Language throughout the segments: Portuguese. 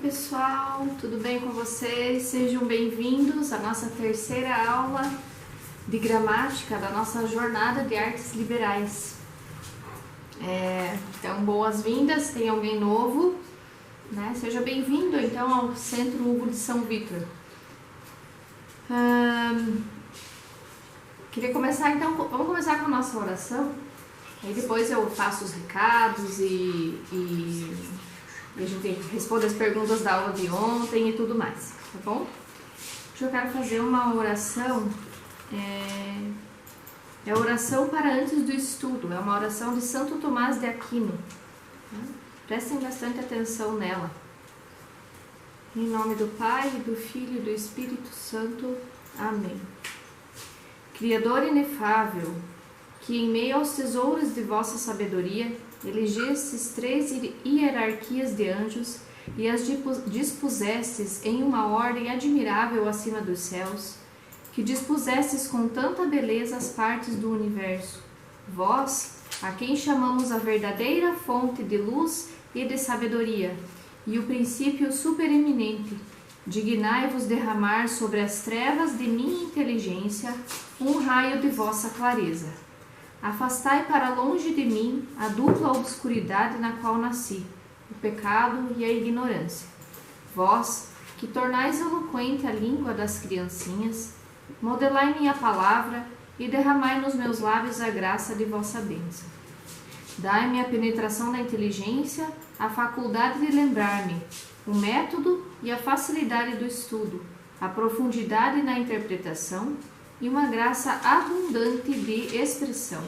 pessoal, tudo bem com vocês? Sejam bem-vindos à nossa terceira aula de gramática da nossa jornada de artes liberais. Então, boas-vindas, tem alguém novo, né? Seja bem-vindo então ao Centro Hugo de São Vítor. Queria começar então, vamos começar com a nossa oração, aí depois eu faço os recados e a gente responde as perguntas da aula de ontem e tudo mais, tá bom? Hoje eu quero fazer uma oração, é a oração para antes do estudo, é uma oração de Santo Tomás de Aquino, tá? Prestem bastante atenção nela. Em nome do Pai, do Filho e do Espírito Santo. Amém. Criador inefável, que em meio aos tesouros de vossa sabedoria elegestes 3 hierarquias de anjos e as dispusestes em uma ordem admirável acima dos céus, que dispusestes com tanta beleza as partes do universo, vós, a quem chamamos a verdadeira fonte de luz e de sabedoria, e o princípio supereminente, dignai-vos derramar sobre as trevas de minha inteligência um raio de vossa clareza. Afastai para longe de mim a dupla obscuridade na qual nasci, o pecado e a ignorância. Vós, que tornais eloquente a língua das criancinhas, modelai minha palavra e derramai nos meus lábios a graça de vossa bênção. Dai-me a penetração da inteligência, a faculdade de lembrar-me, o método e a facilidade do estudo, a profundidade na interpretação e uma graça abundante de expressão.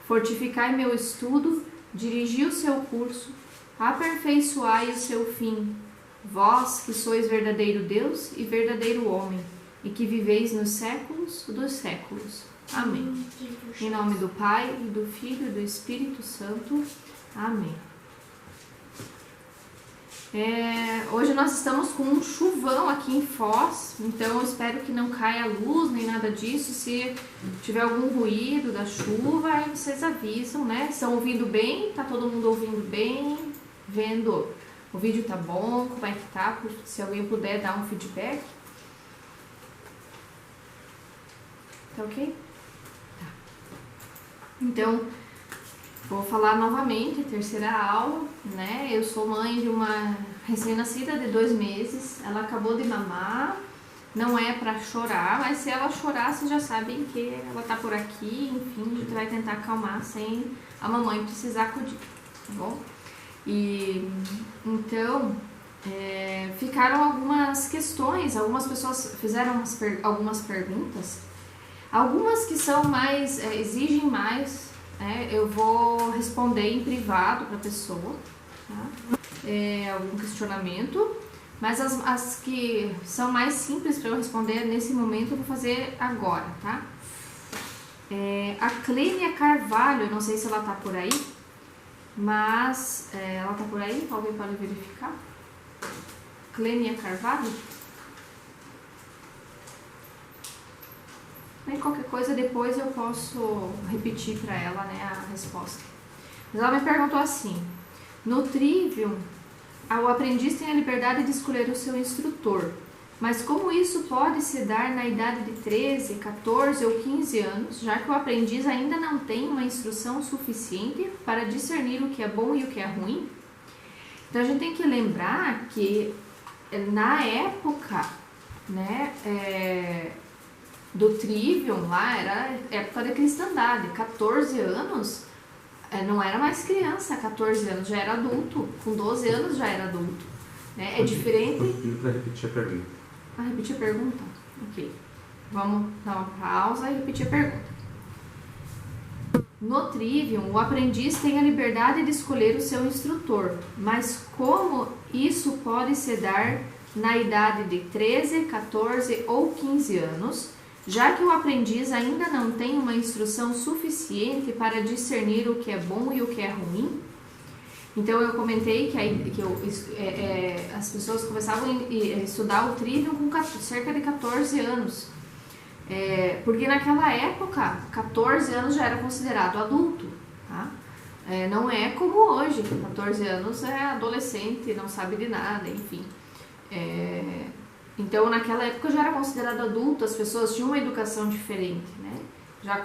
Fortificai meu estudo, dirigi o seu curso, aperfeiçoai o seu fim, vós que sois verdadeiro Deus e verdadeiro homem, e que viveis nos séculos dos séculos. Amém. Em nome do Pai, e do Filho e do Espírito Santo. Amém. Hoje nós estamos com um chuvão aqui em Foz, então eu espero que não caia luz nem nada disso. Se tiver algum ruído da chuva, aí vocês avisam, né? Estão ouvindo bem? Tá todo mundo ouvindo bem? Vendo? O vídeo tá bom? Como é que tá? Se alguém puder dar um feedback. Tá ok? Tá. Então, vou falar novamente, terceira aula, né? Eu sou mãe de uma recém-nascida de 2 meses, ela acabou de mamar, não é pra chorar, mas se ela chorar, vocês já sabem que ela tá por aqui, enfim, a gente vai tentar acalmar sem a mamãe precisar acudir, tá bom? E então, ficaram algumas questões, algumas pessoas fizeram algumas perguntas, algumas que são mais, exigem mais. Eu vou responder em privado para a pessoa, tá? Algum questionamento, mas as que são mais simples para eu responder nesse momento eu vou fazer agora, tá? A Clênia Carvalho, não sei se ela tá por aí, mas ela tá por aí, alguém pode verificar? Clênia Carvalho? E qualquer coisa depois eu posso repetir para ela, né, a resposta. Mas ela me perguntou assim: no Trivium, o aprendiz tem a liberdade de escolher o seu instrutor, mas como isso pode se dar na idade de 13, 14 ou 15 anos, já que o aprendiz ainda não tem uma instrução suficiente para discernir o que é bom e o que é ruim? Então a gente tem que lembrar que na época, né, do Trivium lá, era época da cristandade, 14 anos, não era mais criança, 14 anos já era adulto, com 12 anos já era adulto, né? É diferente... Pode repetir a pergunta. Repetir a pergunta? Ok. Vamos dar uma pausa e repetir a pergunta. No Trivium, o aprendiz tem a liberdade de escolher o seu instrutor, mas como isso pode se dar na idade de 13, 14 ou 15 anos, já que o aprendiz ainda não tem uma instrução suficiente para discernir o que é bom e o que é ruim? Então eu comentei que as pessoas começavam a estudar o Trivium com cerca de 14 anos, porque naquela época 14 anos já era considerado adulto, tá? Não é como hoje, 14 anos é adolescente, não sabe de nada, enfim. Então, naquela época já era considerado adulto, as pessoas tinham uma educação diferente, né? Já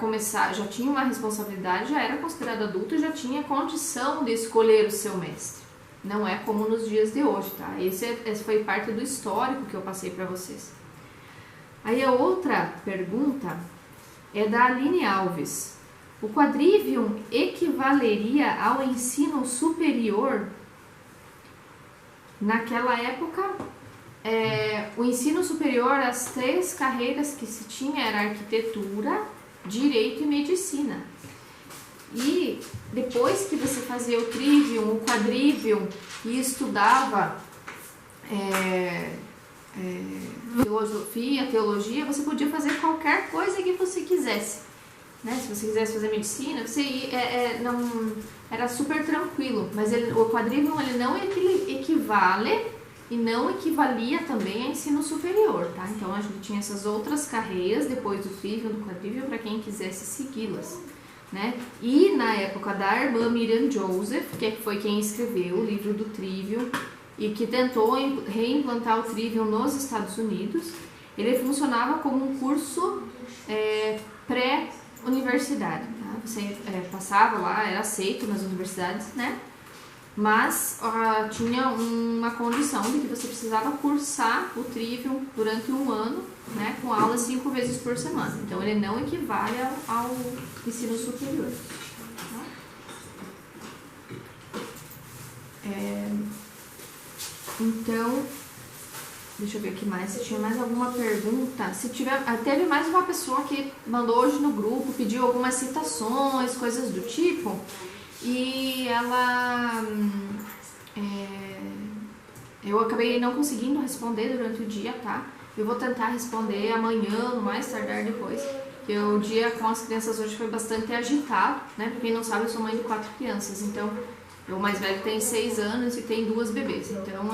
tinha uma responsabilidade, já era considerado adulto e já tinha condição de escolher o seu mestre. Não é como nos dias de hoje, tá? Esse foi parte do histórico que eu passei para vocês. Aí a outra pergunta é da Aline Alves. O quadrivium equivaleria ao ensino superior? Naquela época, o ensino superior, as 3 carreiras que se tinha era arquitetura, direito e medicina. E depois que você fazia o trivium, o quadrivium e estudava filosofia, teologia, você podia fazer qualquer coisa que você quisesse, né? Se você quisesse fazer medicina, não era super tranquilo, mas o quadrivium ele não equivale e não equivalia também a ensino superior, tá? Então a gente tinha essas outras carreiras depois do trivium, do quadrivium, para quem quisesse segui-las, né? E na época da irmã Miriam Joseph, que foi quem escreveu o livro do trivium e que tentou reimplantar o trivium nos Estados Unidos, ele funcionava como um curso pré-universidade, tá? Você passava lá, era aceito nas universidades, né? Mas tinha uma condição de que você precisava cursar o trivium durante 1 ano, né, com aulas 5 vezes por semana. Então ele não equivale ao ensino superior. Então, deixa eu ver aqui mais, se tinha mais alguma pergunta. Se tiver, teve mais uma pessoa que mandou hoje no grupo, pediu algumas citações, coisas do tipo. E ela... eu acabei não conseguindo responder durante o dia, tá? Eu vou tentar responder amanhã, no mais tardar depois. Porque o dia com as crianças hoje foi bastante agitado, né? Pra quem não sabe, eu sou mãe de 4 crianças. Então, o mais velho tem 6 anos e tem 2 bebês. Então,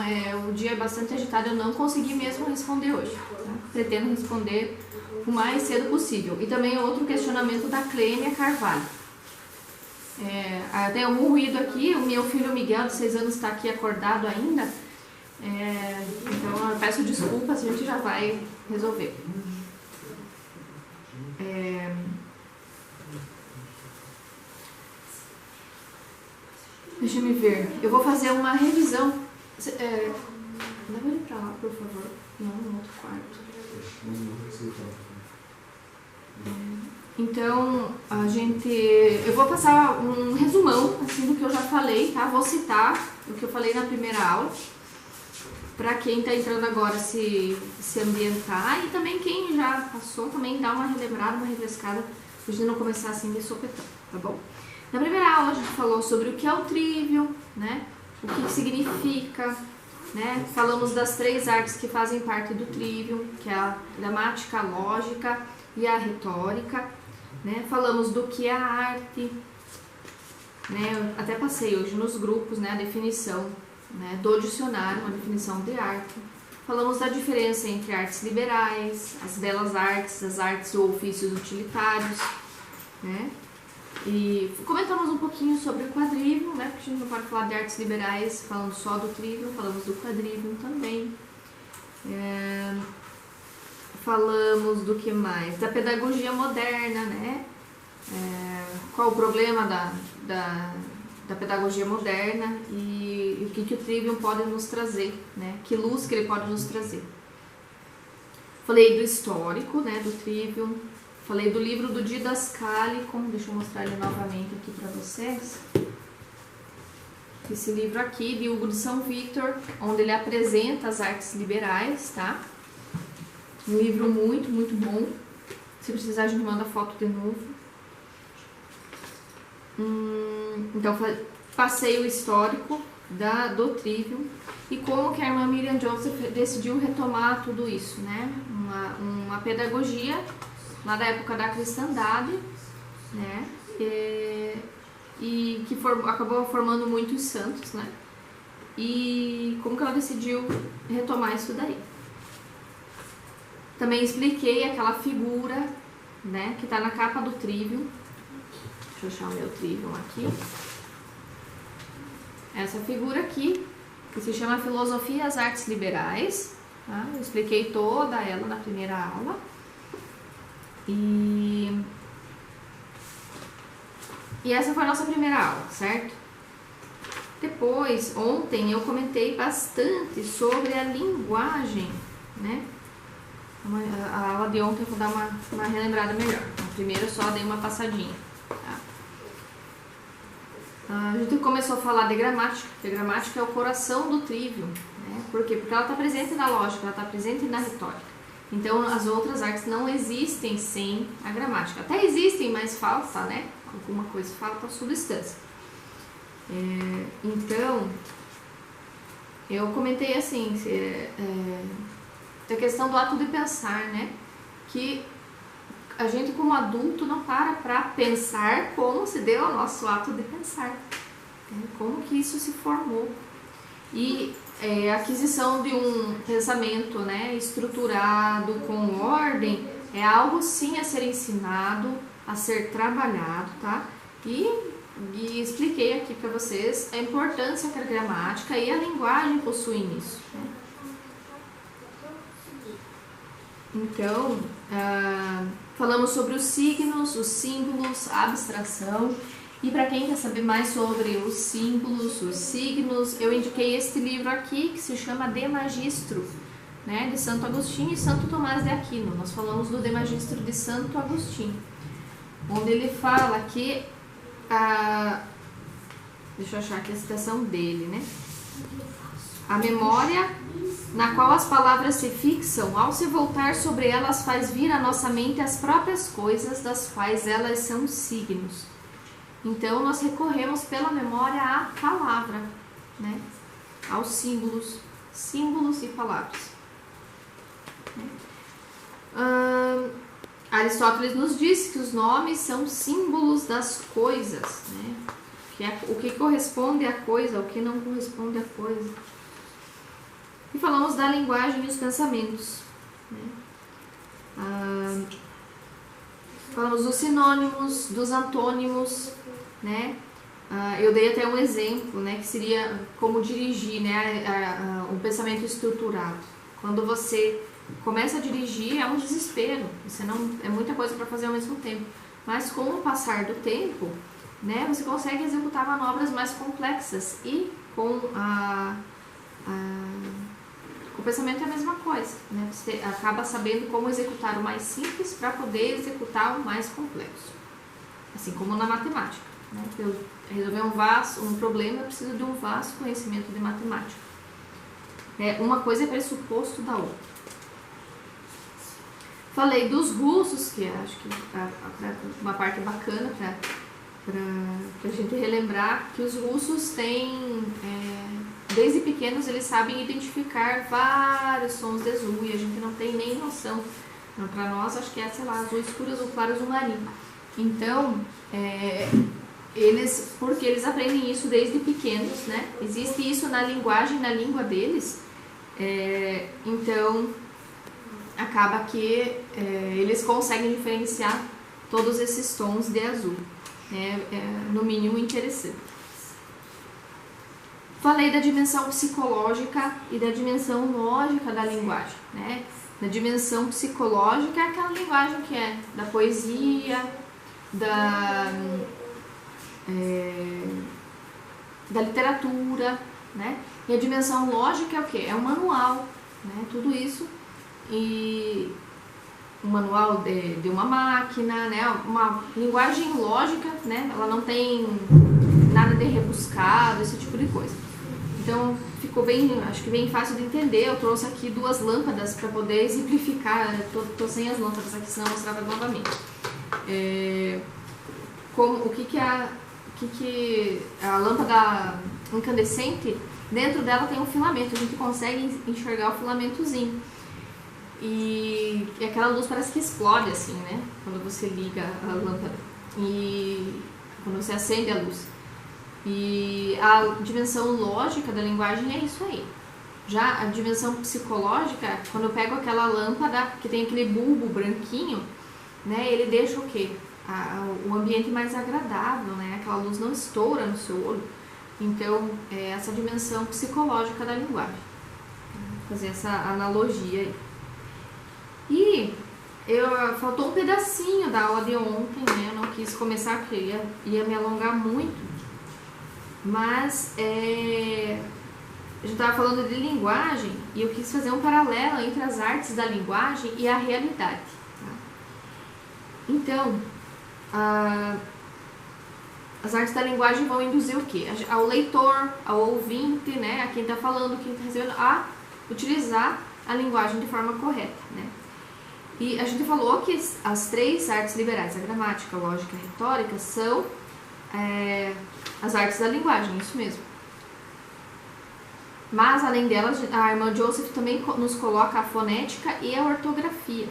o dia é bastante agitado. Eu não consegui mesmo responder hoje, tá? Pretendo responder o mais cedo possível. E também outro questionamento da Clênia Carvalho. Tem algum ruído aqui, o meu filho Miguel de 6 anos está aqui acordado ainda, então eu peço desculpas, a gente já vai resolver. Deixa eu me ver, eu vou fazer uma revisão. Leva ele pra lá, por favor, não no outro quarto. Então, eu vou passar um resumão assim, do que eu já falei, tá? Vou citar o que eu falei na primeira aula, para quem está entrando agora se ambientar e também quem já passou também dá uma relembrada, uma refrescada, pra gente não começar assim de sopetão, tá bom? Na primeira aula a gente falou sobre o que é o trivium, né? O que significa, né? Falamos das 3 artes que fazem parte do trivium, que é a gramática, a lógica e a retórica. Né? Falamos do que é a arte, né? Eu até passei hoje nos grupos, né, a definição, né, do dicionário, uma definição de arte. Falamos da diferença entre artes liberais, as belas artes, as artes ou ofícios utilitários, né? E comentamos um pouquinho sobre o quadrivium, né, porque a gente não pode falar de artes liberais falando só do trivium, falamos do quadrivium também. Falamos do que mais? Da pedagogia moderna, né? Qual o problema da pedagogia moderna e o que o trivium pode nos trazer, né? Que luz que ele pode nos trazer. Falei do histórico, né, do trivium. Falei do livro do Didascalicon, deixa eu mostrar ele novamente aqui para vocês. Esse livro aqui, de Hugo de São Victor, onde ele apresenta as artes liberais, tá? Um livro muito, muito bom. Se precisar, a gente manda foto de novo. Então, passei o histórico do trivium e como que a irmã Miriam Joseph decidiu retomar tudo isso, né? Uma pedagogia lá da época da cristandade, né? E que acabou formando muitos santos, né? E como que ela decidiu retomar isso daí. Também expliquei aquela figura, né, que está na capa do trivium. Deixa eu achar o meu trivium aqui. essa figura aqui, que se chama Filosofia e as Artes Liberais. Tá? Eu expliquei toda ela na primeira aula. E essa foi a nossa primeira aula, certo? Depois, ontem, eu comentei bastante sobre a linguagem, né? A aula de ontem eu vou dar uma relembrada melhor. A primeira eu só dei uma passadinha. Tá? A gente começou a falar de gramática. A gramática é o coração do trívio. Né? Por quê? Porque ela está presente na lógica, ela está presente na retórica. Então, as outras artes não existem sem a gramática. Até existem, mas falta, né? Alguma coisa, falta substância. Então, eu comentei assim, a questão do ato de pensar, né? Que a gente como adulto não para pensar como se deu o nosso ato de pensar. Como que isso se formou. E a aquisição de um pensamento, né, estruturado, com ordem, é algo sim a ser ensinado, a ser trabalhado, tá? E expliquei aqui para vocês a importância que a gramática e a linguagem possuem nisso. Né? Então, falamos sobre os signos, os símbolos, a abstração. E para quem quer saber mais sobre os símbolos, os signos, eu indiquei este livro aqui que se chama De Magistro, né, de Santo Agostinho e Santo Tomás de Aquino. Nós falamos do De Magistro de Santo Agostinho, onde ele fala que deixa eu achar aqui a citação dele, né? A memória na qual as palavras se fixam, ao se voltar sobre elas, faz vir à nossa mente as próprias coisas das quais elas são signos. Então, nós recorremos pela memória à palavra, né? Aos símbolos e palavras. Aristóteles nos diz que os nomes são símbolos das coisas, né? O que corresponde à coisa, o que não corresponde à coisa. E falamos da linguagem e os pensamentos, né? Falamos dos sinônimos, dos antônimos, né? Eu dei até um exemplo, né, que seria como dirigir, né, um pensamento estruturado. Quando você começa a dirigir, é um desespero, você não, é muita coisa para fazer ao mesmo tempo. Mas com o passar do tempo, né, você consegue executar manobras mais complexas e com o pensamento é a mesma coisa, né? Você acaba sabendo como executar o mais simples para poder executar o mais complexo. Assim como na matemática, né? Para eu resolver um problema, eu preciso de um vasto conhecimento de matemática. Uma coisa é pressuposto da outra. Falei dos russos, que acho que uma parte bacana para a gente relembrar, que os russos têm... desde pequenos eles sabem identificar vários sons de azul e a gente não tem nem noção. Para nós, acho que é, sei lá, azul escuro, azul claro, azul marinho. Então, porque eles aprendem isso desde pequenos, né? Existe isso na linguagem, na língua deles. Então, acaba que eles conseguem diferenciar todos esses tons de azul. No mínimo interessante. Falei da dimensão psicológica e da dimensão lógica da linguagem, né? Na dimensão psicológica é aquela linguagem que é da poesia, da literatura, né? E a dimensão lógica é o quê? É um manual, né? Tudo isso, e um manual de uma máquina, né? Uma linguagem lógica, né? Ela não tem nada de rebuscado, esse tipo de coisa. Então, ficou bem, acho que bem fácil de entender. Eu trouxe aqui 2 lâmpadas para poder exemplificar. Tô sem as lâmpadas aqui, senão eu mostrava novamente. O que a lâmpada incandescente, dentro dela tem um filamento. A gente consegue enxergar o filamentozinho. E aquela luz parece que explode assim, né? Quando você liga a lâmpada. E quando você acende a luz. E a dimensão lógica da linguagem é isso aí. Já a dimensão psicológica, quando eu pego aquela lâmpada que tem aquele bulbo branquinho, né, ele deixa o quê? O ambiente mais agradável, né? Aquela luz não estoura no seu olho. Então, é essa dimensão psicológica da linguagem. Fazer essa analogia aí. E faltou um pedacinho da aula de ontem, né? Eu não quis começar porque ia me alongar muito. Mas a gente estava falando de linguagem e eu quis fazer um paralelo entre as artes da linguagem e a realidade. Tá? Então, as artes da linguagem vão induzir o quê? Ao leitor, ao ouvinte, né? A quem está falando, quem está recebendo, a utilizar a linguagem de forma correta, né? E a gente falou que as 3 artes liberais, a gramática, a lógica e a retórica, são as artes da linguagem, isso mesmo. Mas, além delas, a irmã Joseph também nos coloca a fonética e a ortografia.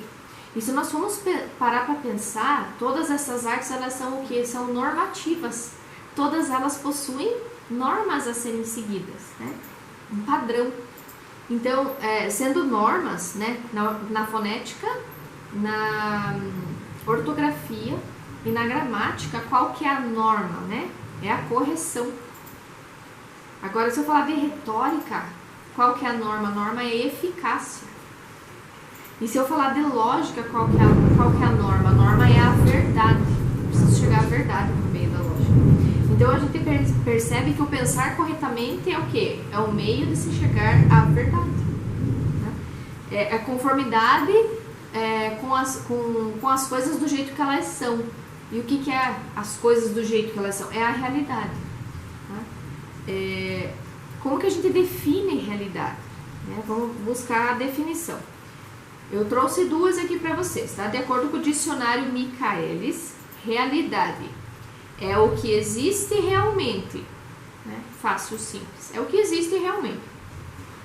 E se nós formos parar para pensar, todas essas artes, elas são o quê? São normativas. Todas elas possuem normas a serem seguidas, né? Um padrão. Então, sendo normas, né, na fonética, na ortografia e na gramática, qual que é a norma, né? É a correção. Agora, se eu falar de retórica, qual que é a norma? A norma é a eficácia. E se eu falar de lógica, qual que é a norma? A norma é a verdade. Eu preciso chegar à verdade no meio da lógica. Então, a gente percebe que o pensar corretamente é o quê? É o meio de se chegar à verdade. Né? É a conformidade com as coisas do jeito que elas são. E o que é as coisas do jeito que elas são? É a realidade. Né? Como que a gente define realidade? Né? Vamos buscar a definição. Eu trouxe 2 aqui para vocês, tá? De acordo com o dicionário Michaelis, realidade é o que existe realmente, né? Fácil, simples. É o que existe realmente.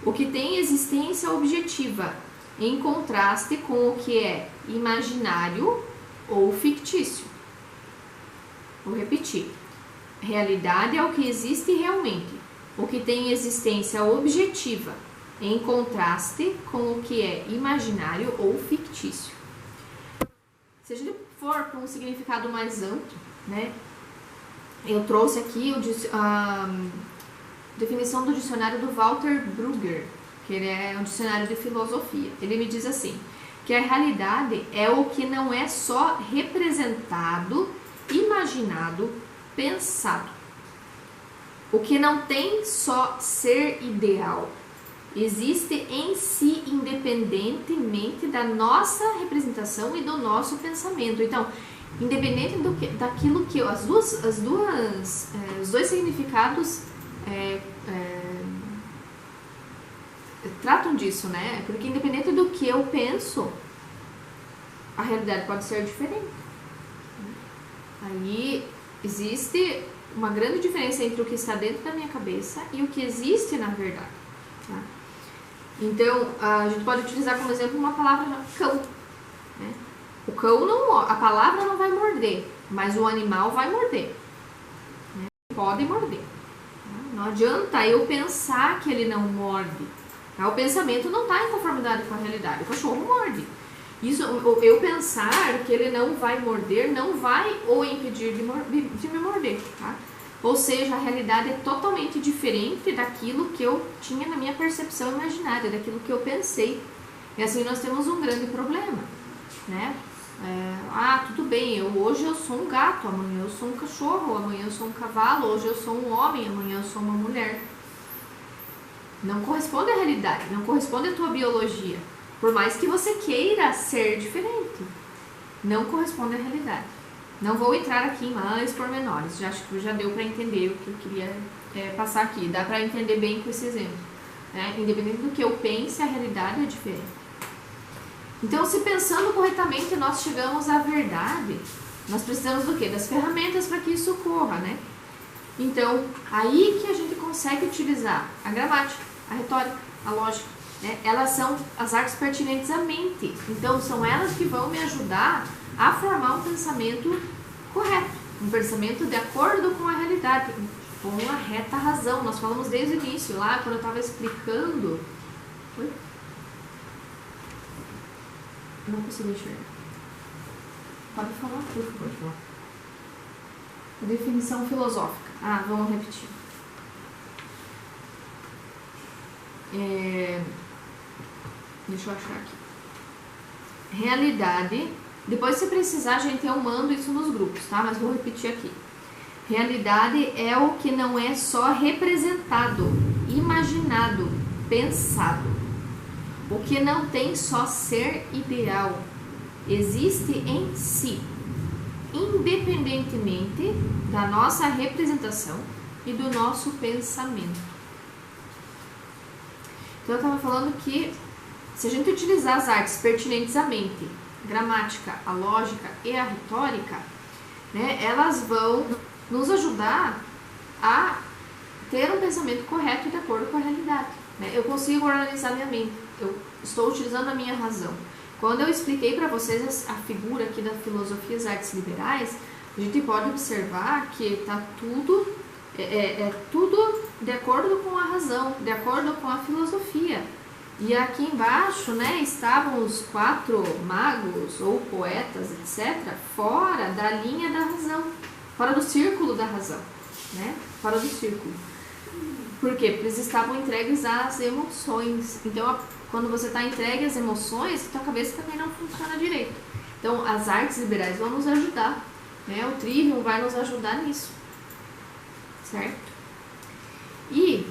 O que tem existência objetiva, em contraste com o que é imaginário ou fictício. Vou repetir. Realidade é o que existe realmente. O que tem existência objetiva, em contraste com o que é imaginário ou fictício. Se a gente for para um significado mais amplo, né, eu trouxe aqui a definição do dicionário do Walter Brugger, que ele é um dicionário de filosofia. Ele me diz assim, que a realidade é o que não é só representado, imaginado, pensado. O que não tem só ser ideal, existe em si independentemente da nossa representação e do nosso pensamento. Então, independente daquilo que os dois significados tratam disso, né? Porque independente do que eu penso, a realidade pode ser diferente. Aí existe uma grande diferença entre o que está dentro da minha cabeça e o que existe na verdade. Tá? Então, a gente pode utilizar como exemplo uma palavra cão. Né? O cão, a palavra não vai morder, mas o animal vai morder. Né? Pode morder. Tá? Não adianta eu pensar que ele não morde. Tá? O pensamento não está em conformidade com a realidade. O cachorro morde. Isso, eu pensar que ele não vai morder, não vai o impedir de me morder. Tá? Ou seja, a realidade é totalmente diferente daquilo que eu tinha na minha percepção imaginária, daquilo que eu pensei. E assim nós temos um grande problema, né? Tudo bem, hoje eu sou um gato, amanhã eu sou um cachorro, amanhã eu sou um cavalo, hoje eu sou um homem, amanhã eu sou uma mulher. Não corresponde à realidade, não corresponde à tua biologia. Por mais que você queira ser diferente, não corresponde à realidade. Não vou entrar aqui em mais pormenores, acho que já deu para entender o que eu queria passar aqui. Dá para entender bem com esse exemplo. Né? Independente do que eu pense, a realidade é diferente. Então, se pensando corretamente nós chegamos à verdade, nós precisamos do quê? Das ferramentas para que isso ocorra, né? Então, aí que a gente consegue utilizar a gramática, a retórica, a lógica. Né? Elas são as artes pertinentes à mente. Então, são elas que vão me ajudar a formar um pensamento correto, um pensamento de acordo com a realidade, com a reta razão. Nós falamos desde o início, lá quando eu estava explicando. Oi? Não consegui enxergar. Pode falar, por favor. A definição filosófica. Vamos repetir. Deixa eu achar aqui. Realidade. Depois, se precisar, gente, eu mando isso nos grupos, tá? Mas vou repetir aqui. Realidade é o que não é só representado, imaginado, pensado. O que não tem só ser ideal. Existe em si, independentemente da nossa representação e do nosso pensamento. Então, eu estava falando que se a gente utilizar as artes pertinentes à mente, gramática, a lógica e a retórica, né, elas vão nos ajudar a ter um pensamento correto e de acordo com a realidade. Né? Eu consigo organizar minha mente, eu estou utilizando a minha razão. Quando eu expliquei para vocês a figura aqui da filosofia das artes liberais, a gente pode observar que está tudo, tudo de acordo com a razão, de acordo com a filosofia. E aqui embaixo, né, estavam os 4 magos ou poetas, etc., fora da linha da razão, fora do círculo da razão, né? Fora do círculo. Por quê? Porque eles estavam entregues às emoções. Então, quando você está entregue às emoções, a tua cabeça também não funciona direito. Então, as artes liberais vão nos ajudar, né? O Trivium vai nos ajudar nisso, certo? E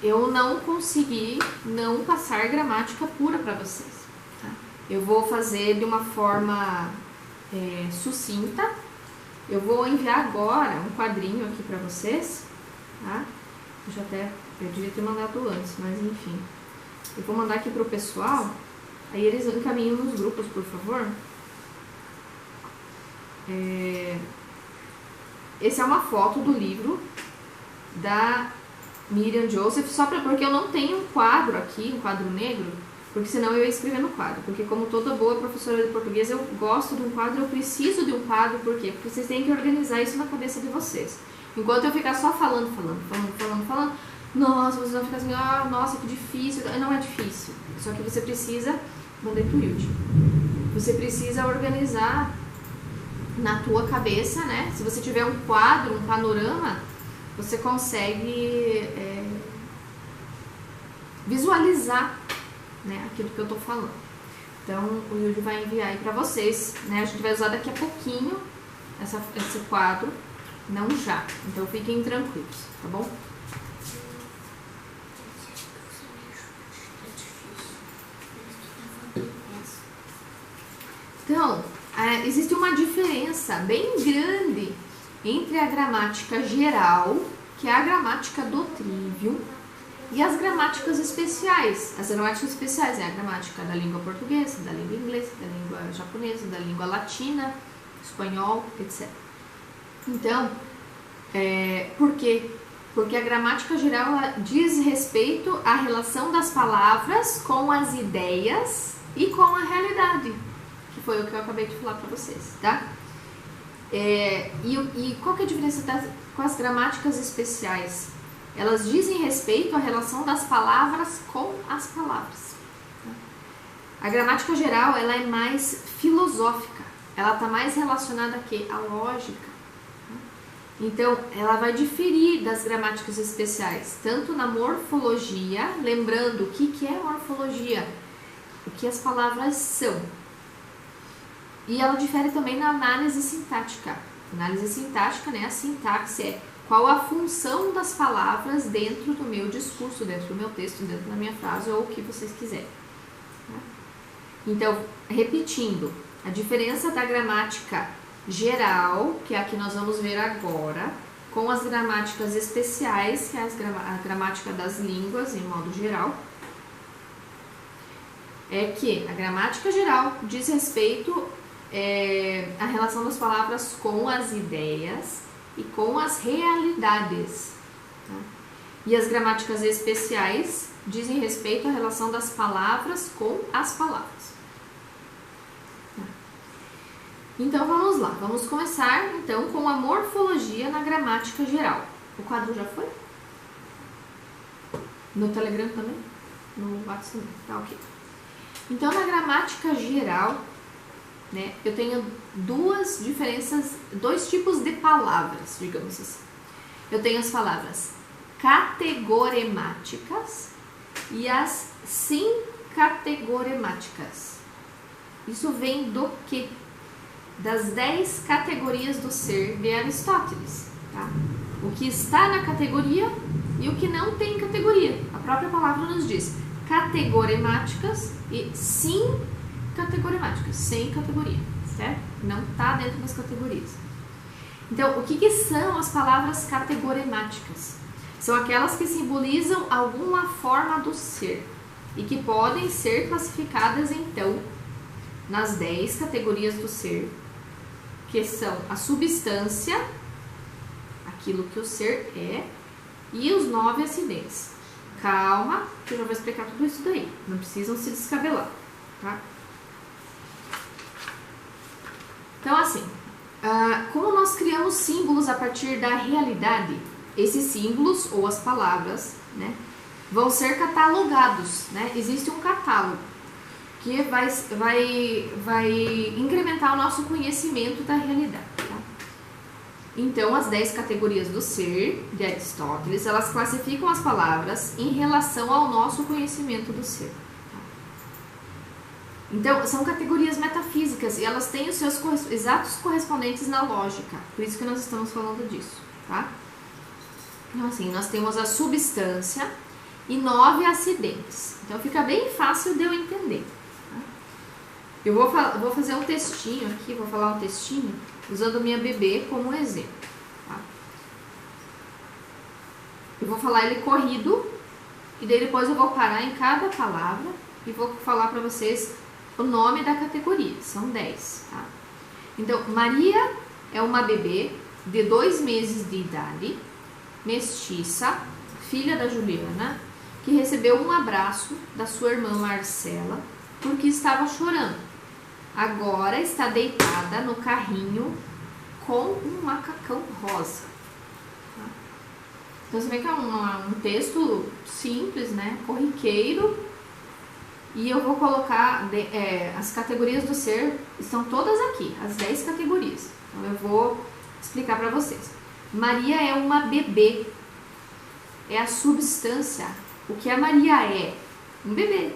eu não consegui não passar gramática pura para vocês, tá? Eu vou fazer de uma forma sucinta. Eu vou enviar agora um quadrinho aqui para vocês, tá? Eu devia ter mandado antes, mas enfim. Eu vou mandar aqui pro pessoal, aí eles encaminham nos grupos, por favor. Esse é uma foto do livro da Miriam Joseph, porque eu não tenho um quadro aqui, um quadro negro, porque senão eu ia escrever no quadro. Porque como toda boa professora de português, eu gosto de um quadro, eu preciso de um quadro, por quê? Porque vocês têm que organizar isso na cabeça de vocês. Enquanto eu ficar só falando, nossa, vocês vão ficar assim, nossa, que difícil. Não é difícil, só que você precisa, mandei pro YouTube, você precisa organizar na tua cabeça, né? Se você tiver um quadro, um panorama, você consegue visualizar, né, aquilo que eu tô falando. Então, o Yuri vai enviar aí pra vocês, né? A gente vai usar daqui a pouquinho esse quadro, não já. Então, fiquem tranquilos, tá bom? Então, existe uma diferença bem grande entre a gramática geral, que é a gramática do Trivium, e as gramáticas especiais. As gramáticas especiais é a gramática da língua portuguesa, da língua inglesa, da língua japonesa, da língua latina, espanhol, etc. Então, por quê? Porque a gramática geral ela diz respeito à relação das palavras com as ideias e com a realidade, que foi o que eu acabei de falar para vocês, tá? E qual que é a diferença com as gramáticas especiais? Elas dizem respeito à relação das palavras com as palavras. A gramática geral ela é mais filosófica, ela está mais relacionada à lógica. Então, ela vai diferir das gramáticas especiais, tanto na morfologia, lembrando o que é morfologia, o que as palavras são. E ela difere também na análise sintática. Análise sintática, né, a sintaxe é qual a função das palavras dentro do meu discurso, dentro do meu texto, dentro da minha frase ou o que vocês quiserem. Então, repetindo, a diferença da gramática geral, que é a que nós vamos ver agora, com as gramáticas especiais, que é a gramática das línguas, em modo geral, é que a gramática geral diz respeito à relação das palavras com as ideias e com as realidades. Tá? E as gramáticas especiais dizem respeito à relação das palavras com as palavras. Tá? Então vamos lá, vamos começar então com a morfologia na gramática geral. O quadro já foi? No Telegram também? No WhatsApp também? Tá, ok. Então na gramática geral, né, eu tenho dois tipos de palavras, digamos assim. Eu tenho as palavras categoremáticas e as sincategoremáticas. Isso vem do quê? Das 10 categorias do ser de Aristóteles. Tá? O que está na categoria e o que não tem categoria. A própria palavra nos diz categoremáticas e sincategoremáticas, sem categoria, certo? Não está dentro das categorias. Então, o que são as palavras categoremáticas? São aquelas que simbolizam alguma forma do ser e que podem ser classificadas, então, nas 10 categorias do ser, que são a substância, aquilo que o ser é, e os 9 acidentes. Calma, que eu já vou explicar tudo isso daí. Não precisam se descabelar, tá? Então, assim, como nós criamos símbolos a partir da realidade, esses símbolos, ou as palavras, né, vão ser catalogados, né? Existe um catálogo que vai incrementar o nosso conhecimento da realidade. Tá? Então, as 10 categorias do ser, de Aristóteles, elas classificam as palavras em relação ao nosso conhecimento do ser. Tá? Então, são categorias metafísicas e elas têm os seus exatos correspondentes na lógica. Por isso que nós estamos falando disso. Tá? Então, assim, nós temos a substância e 9 acidentes. Então, fica bem fácil de eu entender. Eu vou fazer um textinho aqui, vou falar um textinho usando minha bebê como exemplo. Tá? Eu vou falar ele corrido e daí depois eu vou parar em cada palavra e vou falar para vocês o nome da categoria. São 10. Tá? Então, Maria é uma bebê de 2 meses de idade, mestiça, filha da Juliana, que recebeu um abraço da sua irmã Marcela porque estava chorando. Agora está deitada no carrinho com um macacão rosa. Tá? Então você vê que é um texto simples, né? Corriqueiro. E eu vou colocar as categorias do ser, estão todas aqui, as 10 categorias. Então eu vou explicar para vocês. Maria é uma bebê. É a substância. O que a Maria é? Um bebê.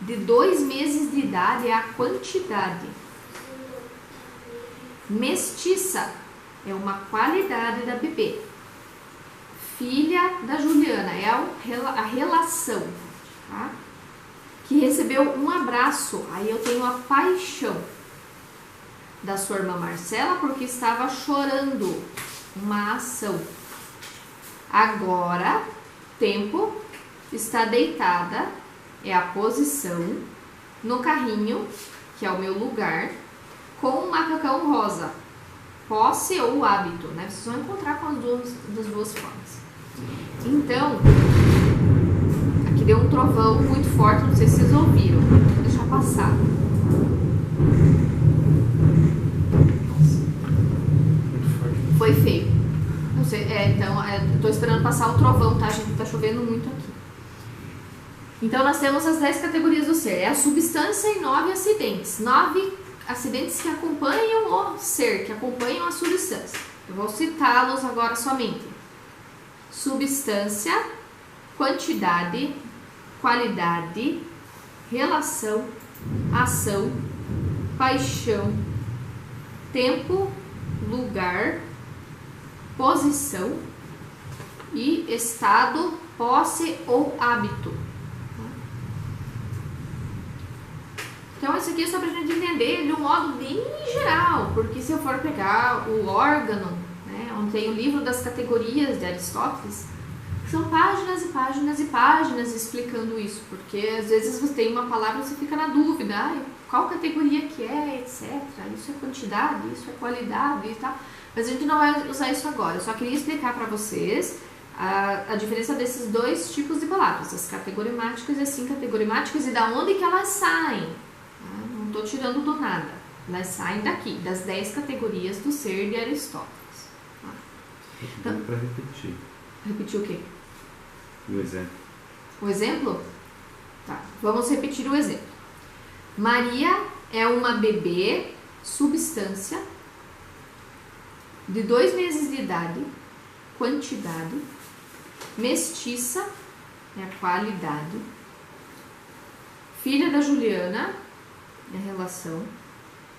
De 2 meses de idade é a quantidade. Mestiça é uma qualidade da bebê. Filha da Juliana é a relação, tá? Que recebeu um abraço. Aí eu tenho a paixão da sua irmã Marcela porque estava chorando. Uma ação. Agora, tempo, está deitada. É a posição no carrinho, que é o meu lugar, com um macacão rosa. Posse ou hábito, né? Vocês vão encontrar com das duas formas. Então, aqui deu um trovão muito forte, não sei se vocês ouviram. Vou deixar passar. Foi feio. Não sei, então, tô esperando passar o trovão, tá, gente? Tá chovendo muito aqui. Então, nós temos as 10 categorias do ser. É a substância e 9 acidentes. 9 acidentes que acompanham o ser, que acompanham a substância. Eu vou citá-los agora somente. Substância, quantidade, qualidade, relação, ação, paixão, tempo, lugar, posição e estado, posse ou hábito. Então, isso aqui é só para a gente entender de um modo bem geral, porque se eu for pegar o órgão, né, onde tem o livro das categorias de Aristóteles, são páginas e páginas e páginas explicando isso, porque às vezes você tem uma palavra e você fica na dúvida, qual categoria que é, etc. Isso é quantidade, isso é qualidade e tal. Mas a gente não vai usar isso agora, eu só queria explicar para vocês a diferença desses 2 tipos de palavras, as categorimáticas e as sincategorimáticas, e da onde que elas saem. Não estou tirando do nada. Elas saem daqui, das 10 categorias do ser de Aristóteles. Então, para repetir. Repetir o quê? O exemplo. O exemplo? Tá, vamos repetir o exemplo. Maria é uma bebê, substância, de 2 meses de idade, quantidade. Mestiça é a qualidade. Filha da Juliana é a relação.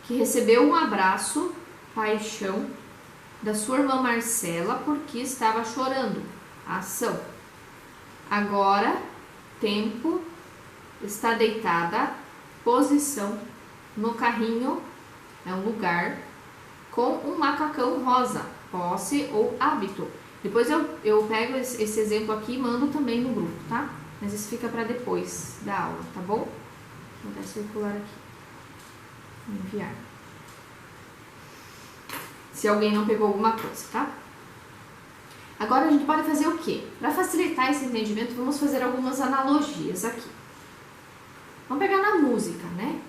Que recebeu um abraço, paixão, da sua irmã Marcela porque estava chorando. A ação. Agora, tempo, está deitada, posição, no carrinho, é um lugar, com um macacão rosa, posse ou hábito. Depois eu pego esse exemplo aqui e mando também no grupo, tá? Mas isso fica para depois da aula, tá bom? Vou dar circular aqui. Enviar. Se alguém não pegou alguma coisa, tá? Agora a gente pode fazer o quê? Para facilitar esse entendimento, vamos fazer algumas analogias aqui. Vamos pegar na música, né?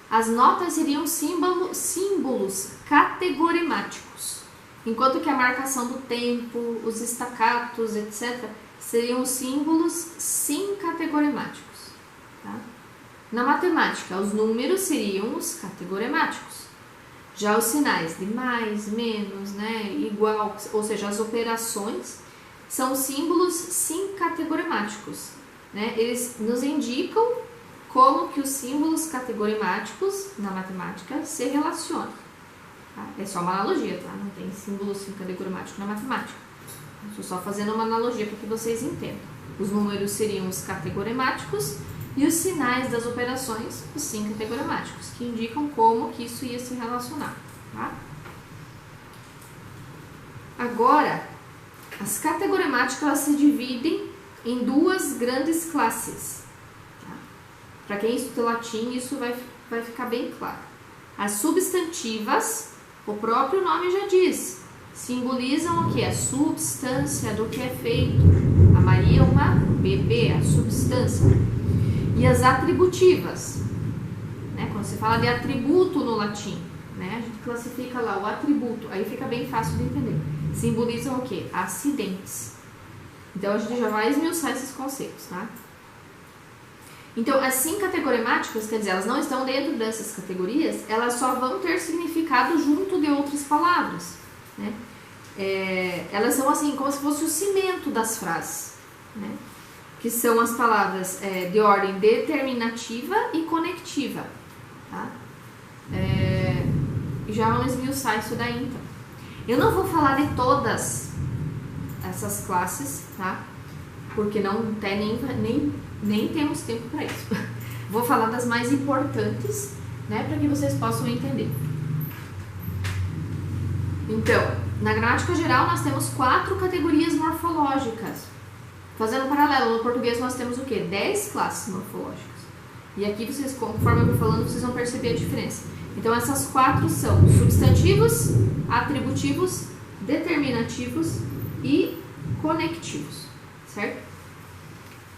As notas seriam símbolos categorimáticos, enquanto que a marcação do tempo, os estacatos, etc., seriam símbolos sincategorimáticos. Tá? Na matemática, os números seriam os categorimáticos. Já os sinais de mais, menos, né, igual, ou seja, as operações, são símbolos sincategorimáticos. Né? Eles nos indicam como que os símbolos categorimáticos na matemática se relacionam. Tá? É só uma analogia, tá? Não tem símbolo sincategorimático na matemática. Estou só fazendo uma analogia para que vocês entendam. Os números seriam os categorimáticos e os sinais das operações, os sincategorimáticos, que indicam como que isso ia se relacionar. Tá? Agora, as categorimáticas elas se dividem em duas grandes classes. Para quem estuda latim, isso vai ficar bem claro. As substantivas, o próprio nome já diz, simbolizam o que? A substância do que é feito. A Maria é uma bebê, a substância. E as atributivas, né? Quando se fala de atributo no latim, né? A gente classifica lá o atributo, aí fica bem fácil de entender. Simbolizam o que? Acidentes. Então a gente já vai esmiuçar esses conceitos, tá? Então, as sincategorimáticas, quer dizer, elas não estão dentro dessas categorias, elas só vão ter significado junto de outras palavras, né? Elas são assim, como se fosse o cimento das frases, né? Que são as palavras de ordem determinativa e conectiva, tá? Já vamos esmiuçar isso daí, então. Eu não vou falar de todas essas classes, tá? Porque não tem nem temos tempo para isso. Vou falar das mais importantes, né, para que vocês possam entender. Então, na gramática geral, nós temos 4 categorias morfológicas. Fazendo um paralelo, no português nós temos o quê? 10 classes morfológicas. E aqui, vocês, conforme eu vou falando, vocês vão perceber a diferença. Então, essas 4 são substantivos, atributivos, determinativos e conectivos, certo?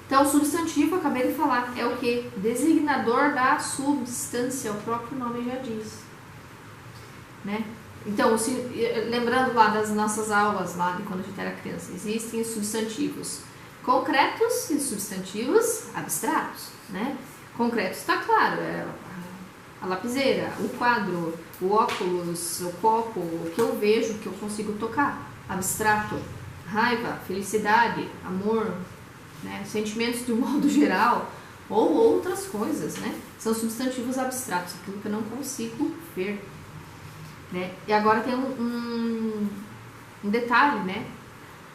Então, o substantivo, acabei de falar, é o que? Designador da substância, o próprio nome já diz. Né? Então, lembrando lá das nossas aulas, lá de quando a gente era criança, existem substantivos concretos e substantivos abstratos. Né? Concretos está claro, é a lapiseira, o quadro, o óculos, o copo, o que eu vejo, o que eu consigo tocar. Abstrato, raiva, felicidade, amor, né? Sentimentos de um modo geral, ou outras coisas, né? São substantivos abstratos, aquilo que eu não consigo ver. Né? E agora tem um detalhe, né?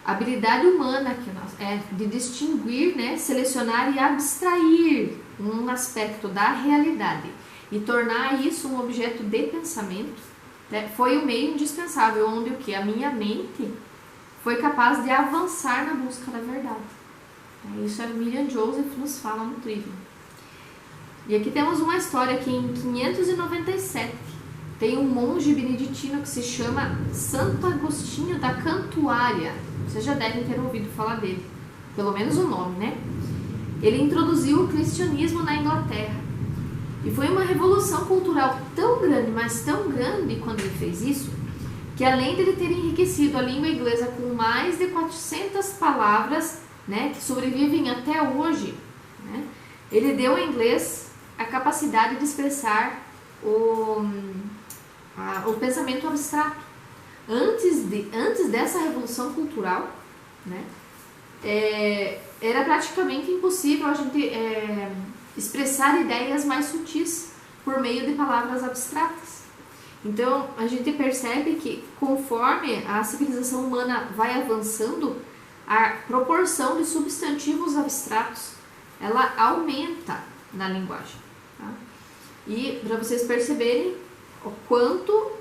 A habilidade humana que é de distinguir, né? Selecionar e abstrair um aspecto da realidade e tornar isso um objeto de pensamento, né? Foi o meio indispensável onde o que? A minha mente foi capaz de avançar na busca da verdade. Isso é William Joseph nos fala no Trivium. E aqui temos uma história que em 597 tem um monge beneditino que se chama Santo Agostinho da Cantuária. Vocês já devem ter ouvido falar dele, pelo menos o nome, né? Ele introduziu o cristianismo na Inglaterra. E foi uma revolução cultural tão grande, mas tão grande quando ele fez isso, que além de ele ter enriquecido a língua inglesa com mais de 400 palavras, né, que sobrevivem até hoje, né, ele deu ao inglês a capacidade de expressar o pensamento abstrato. antes dessa revolução cultural, né, era praticamente impossível a gente expressar ideias mais sutis por meio de palavras abstratas. Então, a gente percebe que conforme a civilização humana vai avançando, a proporção de substantivos abstratos, ela aumenta na linguagem. Tá? E para vocês perceberem o quanto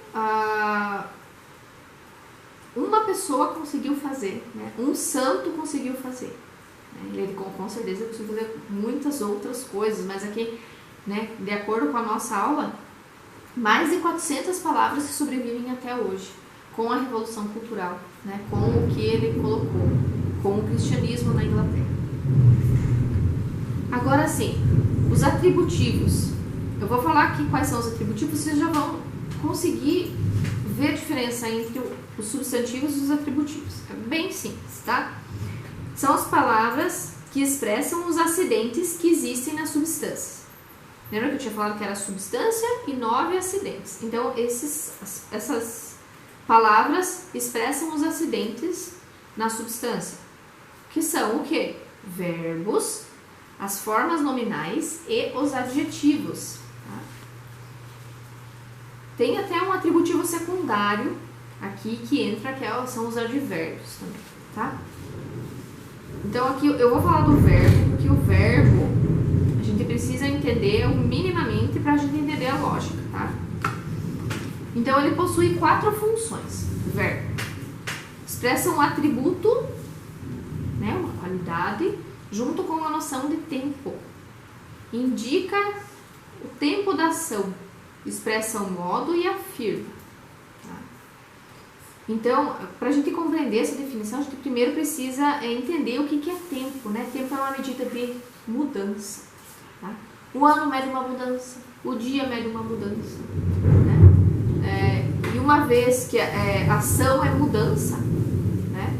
uma pessoa conseguiu fazer, né? Um santo conseguiu fazer. Né? Ele com certeza conseguiu fazer muitas outras coisas, mas aqui, né, de acordo com a nossa aula, mais de 400 palavras que sobrevivem até hoje, com a Revolução Cultural, né, com o que ele colocou, com o cristianismo na Inglaterra. Agora sim, os atributivos. Eu vou falar aqui quais são os atributivos, vocês já vão conseguir ver a diferença entre os substantivos e os atributivos. É bem simples, tá? São as palavras que expressam os acidentes que existem nas substâncias. Lembra que eu tinha falado que era substância e 9 acidentes? Então, essas palavras expressam os acidentes na substância, que são o quê? Verbos, as formas nominais e os adjetivos. Tá? Tem até um atributivo secundário aqui que entra, que são os advérbios também, tá? Então, aqui eu vou falar do verbo, porque o verbo a gente precisa entender minimamente para a gente entender a lógica, tá? Então, ele possui 4 funções. Verbo expressa um atributo, né, uma qualidade, junto com a noção de tempo. Indica o tempo da ação, expressa o modo e afirma. Tá? Então, para a gente compreender essa definição, a gente primeiro precisa entender o que é tempo. Né? Tempo é uma medida de mudança. Tá? O ano mede uma mudança, o dia mede uma mudança. Né? E uma vez que ação é mudança, né?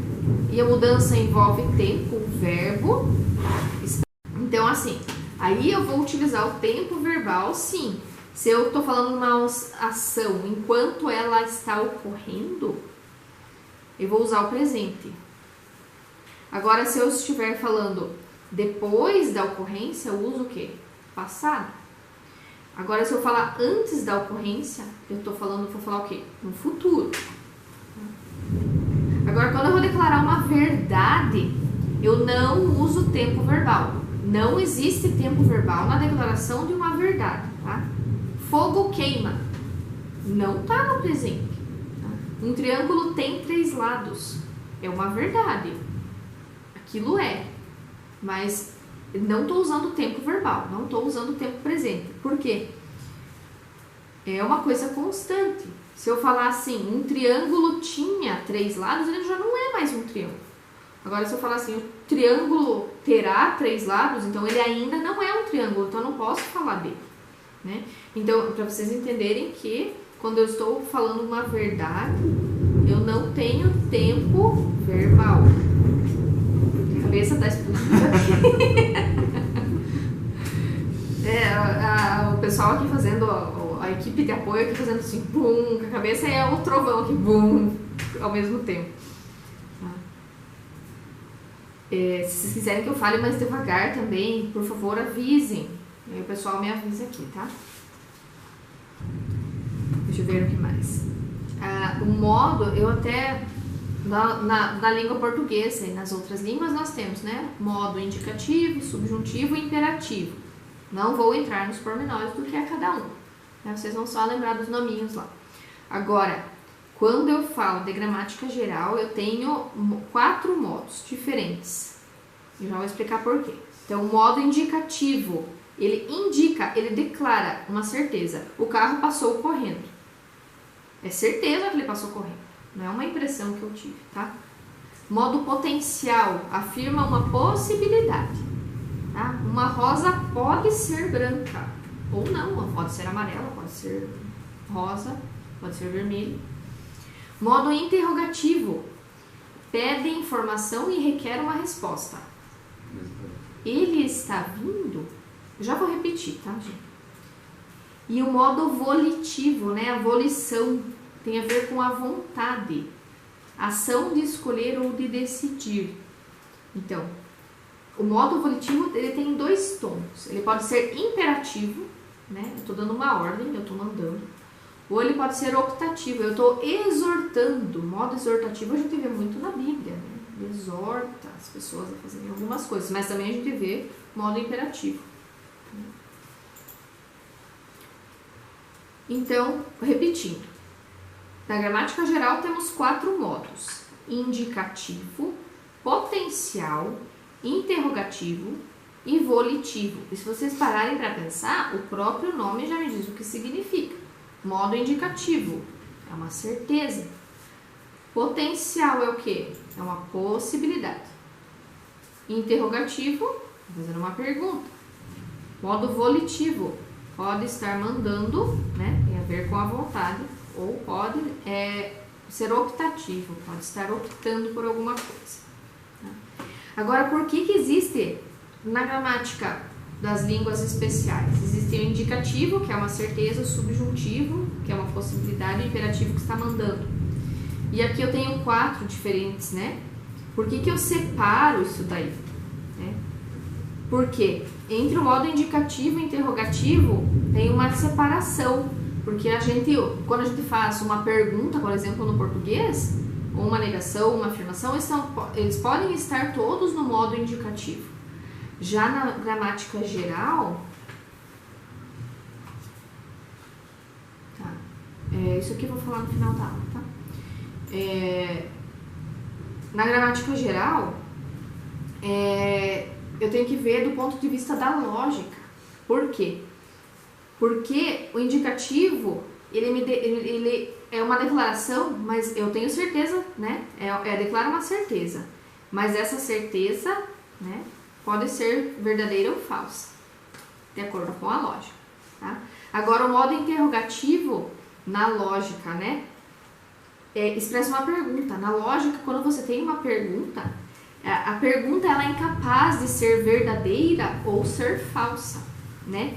E a mudança envolve tempo, o verbo. Então, assim, aí eu vou utilizar o tempo verbal, sim. Se eu estou falando uma ação enquanto ela está ocorrendo, eu vou usar o presente. Agora, se eu estiver falando depois da ocorrência, eu uso o quê? Passado. Agora, se eu falar antes da ocorrência, vou falar o quê? No futuro. Agora, quando eu vou declarar uma verdade, eu não uso tempo verbal. Não existe tempo verbal na declaração de uma verdade, tá? Fogo queima. Não está no presente. Tá? Um triângulo tem 3 lados. É uma verdade. Aquilo é. Mas não estou usando tempo verbal. Não estou usando tempo presente. Por quê? É uma coisa constante. Se eu falar assim, um triângulo tinha 3 lados, ele já não é mais um triângulo. Agora, se eu falar assim, o triângulo terá 3 lados, então ele ainda não é um triângulo, então eu não posso falar dele. Né? Então, para vocês entenderem que quando eu estou falando uma verdade, eu não tenho tempo verbal. A cabeça está explodindo aqui. O pessoal aqui fazendo, a equipe de apoio aqui fazendo assim, bum, com a cabeça, é o trovão aqui, bum, ao mesmo tempo. Se vocês quiserem que eu fale mais devagar também, por favor, avisem. Aí o pessoal me avisa aqui, tá? Deixa eu ver o que mais. O modo, eu até... Na língua portuguesa e nas outras línguas nós temos, né? Modo indicativo, subjuntivo e imperativo. Não vou entrar nos pormenores do que é cada um. Né? Vocês vão só lembrar dos nominhos lá. Agora, quando eu falo de gramática geral, eu tenho 4 modos diferentes. Eu já vou explicar por quê. Então, o modo indicativo, ele indica, ele declara uma certeza. O carro passou correndo. É certeza que ele passou correndo. Não é uma impressão que eu tive, tá? Modo potencial, afirma uma possibilidade. Tá? Uma rosa pode ser branca. Ou não, pode ser amarela, pode ser rosa, pode ser vermelho. Modo interrogativo, pede informação e requer uma resposta. Ele está vindo? Eu já vou repetir, tá, gente? E o modo volitivo, né? A volição, tem a ver com a vontade, ação de escolher ou de decidir. Então, o modo volitivo ele tem 2 tons. Ele pode ser imperativo, né? Eu estou dando uma ordem, eu estou mandando. Ou ele pode ser optativo, eu estou exortando. Modo exortativo a gente vê muito na Bíblia, né? Ele exorta as pessoas a fazerem algumas coisas, mas também a gente vê modo imperativo. Então, repetindo, na gramática geral temos 4 modos: indicativo, potencial, interrogativo e volitivo. E se vocês pararem para pensar, o próprio nome já me diz o que significa. Modo indicativo é uma certeza. Potencial é o quê? É uma possibilidade. Interrogativo, fazendo uma pergunta. Modo volitivo pode estar mandando, né? Tem a ver com a vontade, ou pode ser optativo, pode estar optando por alguma coisa. Tá? Agora, por que existe na gramática das línguas especiais? Existe o indicativo, que é uma certeza, o subjuntivo, que é uma possibilidade, e o imperativo que está mandando. E aqui eu tenho 4 diferentes, né? Por que eu separo isso daí? Né? Porque entre o modo indicativo e interrogativo tem uma separação. Porque quando a gente faz uma pergunta, por exemplo, no português, ou uma negação, uma afirmação, eles podem estar todos no modo indicativo. Já na gramática geral, tá? Isso aqui eu vou falar no final da aula, tá? Na gramática geral, eu tenho que ver do ponto de vista da lógica. Por quê? Porque o indicativo, ele é uma declaração, mas eu tenho certeza, né? Declara uma certeza. Mas essa certeza, né, pode ser verdadeira ou falsa, de acordo com a lógica, tá? Agora, o modo interrogativo, na lógica, né, expressa uma pergunta. Na lógica, quando você tem uma pergunta, a pergunta ela é incapaz de ser verdadeira ou ser falsa, né?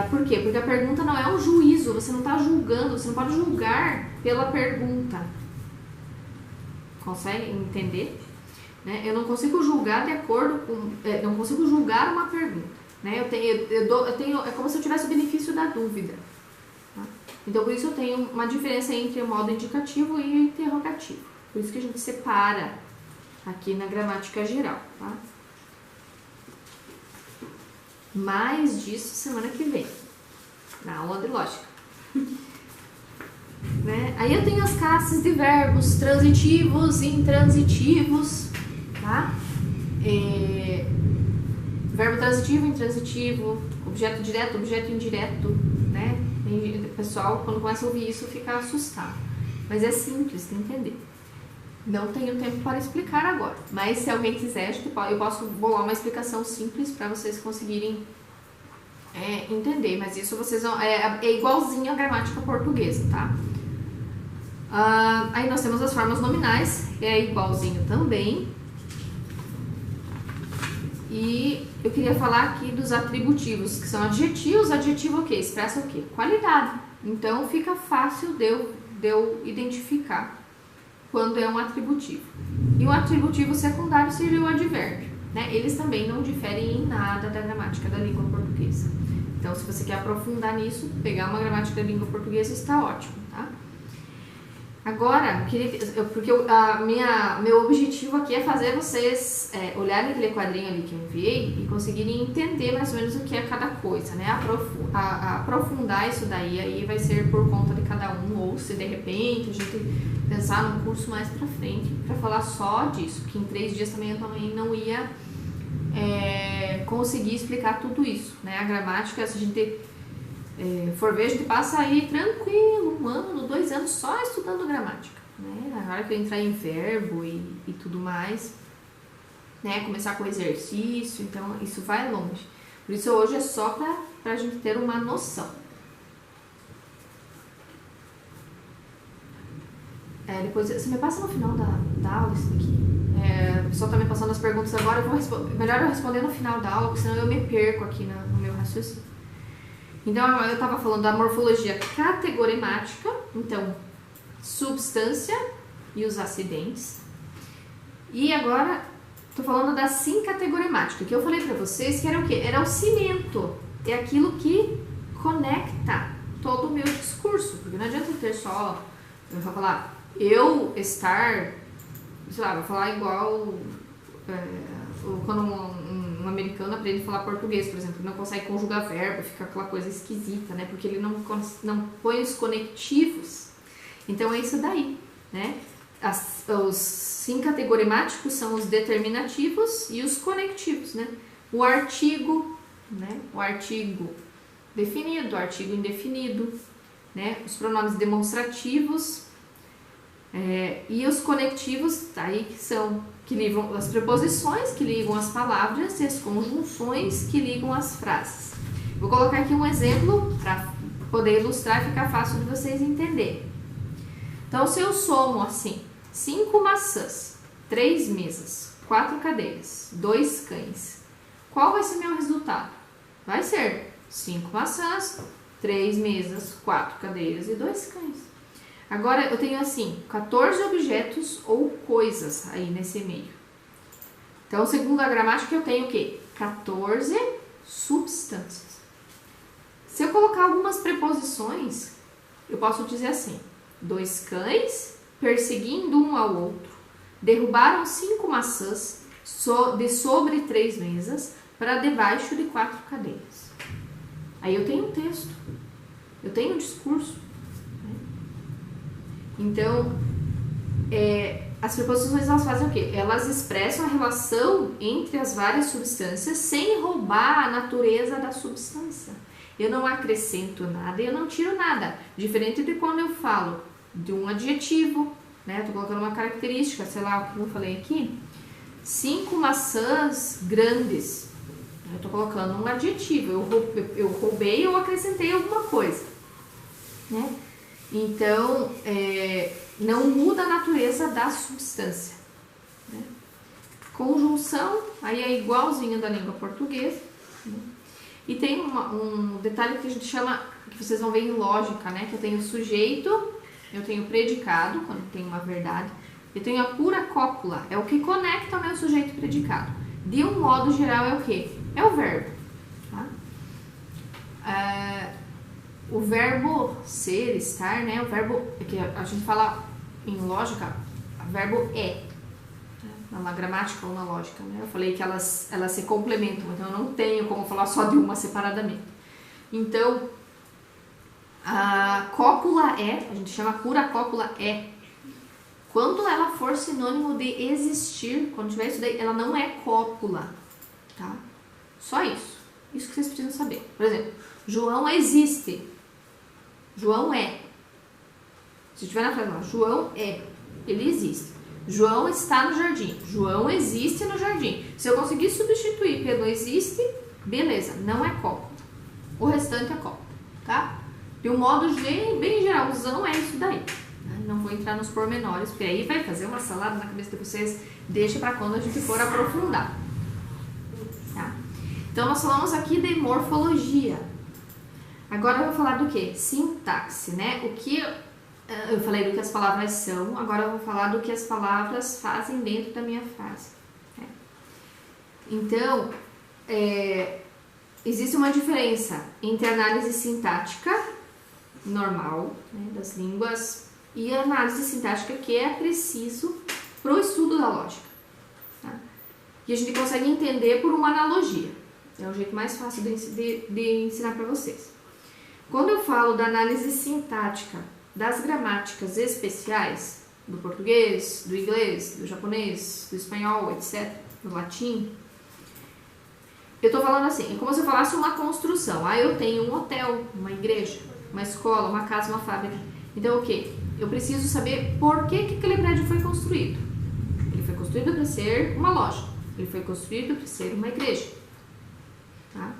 Por quê? Porque a pergunta não é um juízo, você não está julgando, você não pode julgar pela pergunta. Consegue entender? Né? Eu não consigo julgar de acordo com... não consigo julgar uma pergunta. Né? É como se eu tivesse o benefício da dúvida. Tá? Então, por isso eu tenho uma diferença entre o modo indicativo e o interrogativo. Por isso que a gente separa aqui na gramática geral. Tá? Mais disso semana que vem, na aula de lógica. Né? Aí eu tenho as classes de verbos transitivos e intransitivos, tá? Verbo transitivo, intransitivo, objeto direto, objeto indireto, né? O pessoal, quando começa a ouvir isso, fica assustado. Mas é simples de entender. Não tenho tempo para explicar agora, mas se alguém quiser, eu posso bolar uma explicação simples para vocês conseguirem entender, mas isso vocês vão, é igualzinho à gramática portuguesa, tá? Aí nós temos as formas nominais, que é igualzinho também. E eu queria falar aqui dos atributivos, que são adjetivos. Adjetivo o quê? Expressa o quê? Qualidade. Então fica fácil de eu identificar quando é um atributivo. E um atributivo secundário seria o advérbio, né? Eles também não diferem em nada da gramática da língua portuguesa. Então, se você quer aprofundar nisso, pegar uma gramática da língua portuguesa está ótimo, tá? Agora, porque meu objetivo aqui é fazer vocês olharem aquele quadrinho ali que eu enviei e conseguirem entender mais ou menos o que é cada coisa, né? Aprofundar isso daí, aí vai ser por conta de cada um, ou se de repente a gente pensar num curso mais pra frente, pra falar só disso, que em 3 dias também eu não ia conseguir explicar tudo isso, né? A gramática, se a gente for ver, a gente passa aí tranquilo, 1 ano, 2 anos só estudando gramática, né? Na hora que eu entrar em verbo e tudo mais, né? Começar com exercício, então isso vai longe. Por isso hoje é só pra gente ter uma noção. Depois, você me passa no final da aula isso daqui. O pessoal tá me passando as perguntas agora, melhor eu responder no final da aula, porque senão eu me perco aqui no meu raciocínio. Então, eu estava falando da morfologia categorimática. Então, substância e os acidentes. E agora tô falando da sincategorimática, que eu falei para vocês que era o quê? Era o cimento, é aquilo que conecta todo o meu discurso, porque não adianta ter só, eu vou falar, eu estar, sei lá, vou falar igual quando um americano aprende a falar português, por exemplo, não consegue conjugar verbo, fica aquela coisa esquisita, né? Porque ele não põe os conectivos. Então é isso daí, né? Os sincategorimáticos são os determinativos e os conectivos, né? O artigo, né? O artigo definido, o artigo indefinido, né? Os pronomes demonstrativos e os conectivos, aí que ligam as preposições, que ligam as palavras, e as conjunções que ligam as frases. Vou colocar aqui um exemplo para poder ilustrar e ficar fácil de vocês entenderem. Então, se eu somo assim, 5 maçãs, 3 mesas, 4 cadeiras, 2 cães, qual vai ser meu resultado? Vai ser 5 maçãs, 3 mesas, 4 cadeiras e 2 cães. Agora, eu tenho assim, 14 objetos ou coisas aí nesse meio. Então, segundo a gramática, eu tenho o quê? 14 substâncias. Se eu colocar algumas preposições, eu posso dizer assim, 2 cães perseguindo um ao outro, derrubaram 5 maçãs de sobre 3 mesas para debaixo de 4 cadeiras. Aí eu tenho um texto, eu tenho um discurso. Então, as preposições elas fazem o quê? Elas expressam a relação entre as várias substâncias sem roubar a natureza da substância. Eu não acrescento nada e eu não tiro nada. Diferente de quando eu falo de um adjetivo, né? Estou colocando uma característica, sei lá o que eu falei aqui. 5 maçãs grandes. Eu estou colocando um adjetivo. Eu roubei ou acrescentei alguma coisa, né? Então, não muda a natureza da substância, né? Conjunção, aí é igualzinho da língua portuguesa, né? E tem um detalhe que a gente chama, que vocês vão ver em lógica, né? Que eu tenho sujeito, eu tenho predicado, quando tem uma verdade, eu tenho a pura cópula, é o que conecta o meu sujeito e predicado. De um modo geral é o quê? É o verbo, tá? O verbo ser, estar, né? O verbo que a gente fala em lógica, o verbo é, na gramática ou na lógica, né? Eu falei que elas se complementam, então eu não tenho como falar só de uma separadamente. Então, a cópula a gente chama pura cópula quando ela for sinônimo de existir, quando tiver isso daí, ela não é cópula, tá? Só isso. Isso que vocês precisam saber. Por exemplo, João existe. João é. Se tiver na frase lá, João é. Ele existe. João está no jardim. João existe no jardim. Se eu conseguir substituir pelo existe, beleza, não é cópula. O restante é cópula, tá? De um modo bem geralzão é isso daí. Não vou entrar nos pormenores, porque aí vai fazer uma salada na cabeça de vocês. Deixa para quando a gente for aprofundar. Tá? Então, nós falamos aqui de morfologia. Agora eu vou falar do que? Sintaxe, né? O que eu falei do que as palavras são, agora eu vou falar do que as palavras fazem dentro da minha frase. Né? Então, existe uma diferença entre a análise sintática normal, né, das línguas e a análise sintática que é preciso para o estudo da lógica. Tá? E a gente consegue entender por uma analogia. É o jeito mais fácil de ensinar para vocês. Quando eu falo da análise sintática das gramáticas especiais, do português, do inglês, do japonês, do espanhol, etc., do latim, eu estou falando assim, é como se eu falasse uma construção. Eu tenho um hotel, uma igreja, uma escola, uma casa, uma fábrica. Então, o quê? Eu preciso saber por que aquele prédio foi construído. Ele foi construído para ser uma loja. Ele foi construído para ser uma igreja. Tá?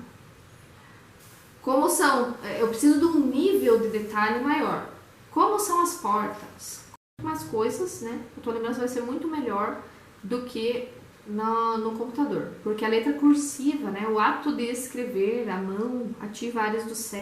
Como são? Eu preciso de um nível de detalhe maior. Como são as portas? Umas coisas, né? A tua lembrança vai ser muito melhor do que no computador. Porque a letra cursiva, né? O ato de escrever, a mão, ativa áreas do cérebro.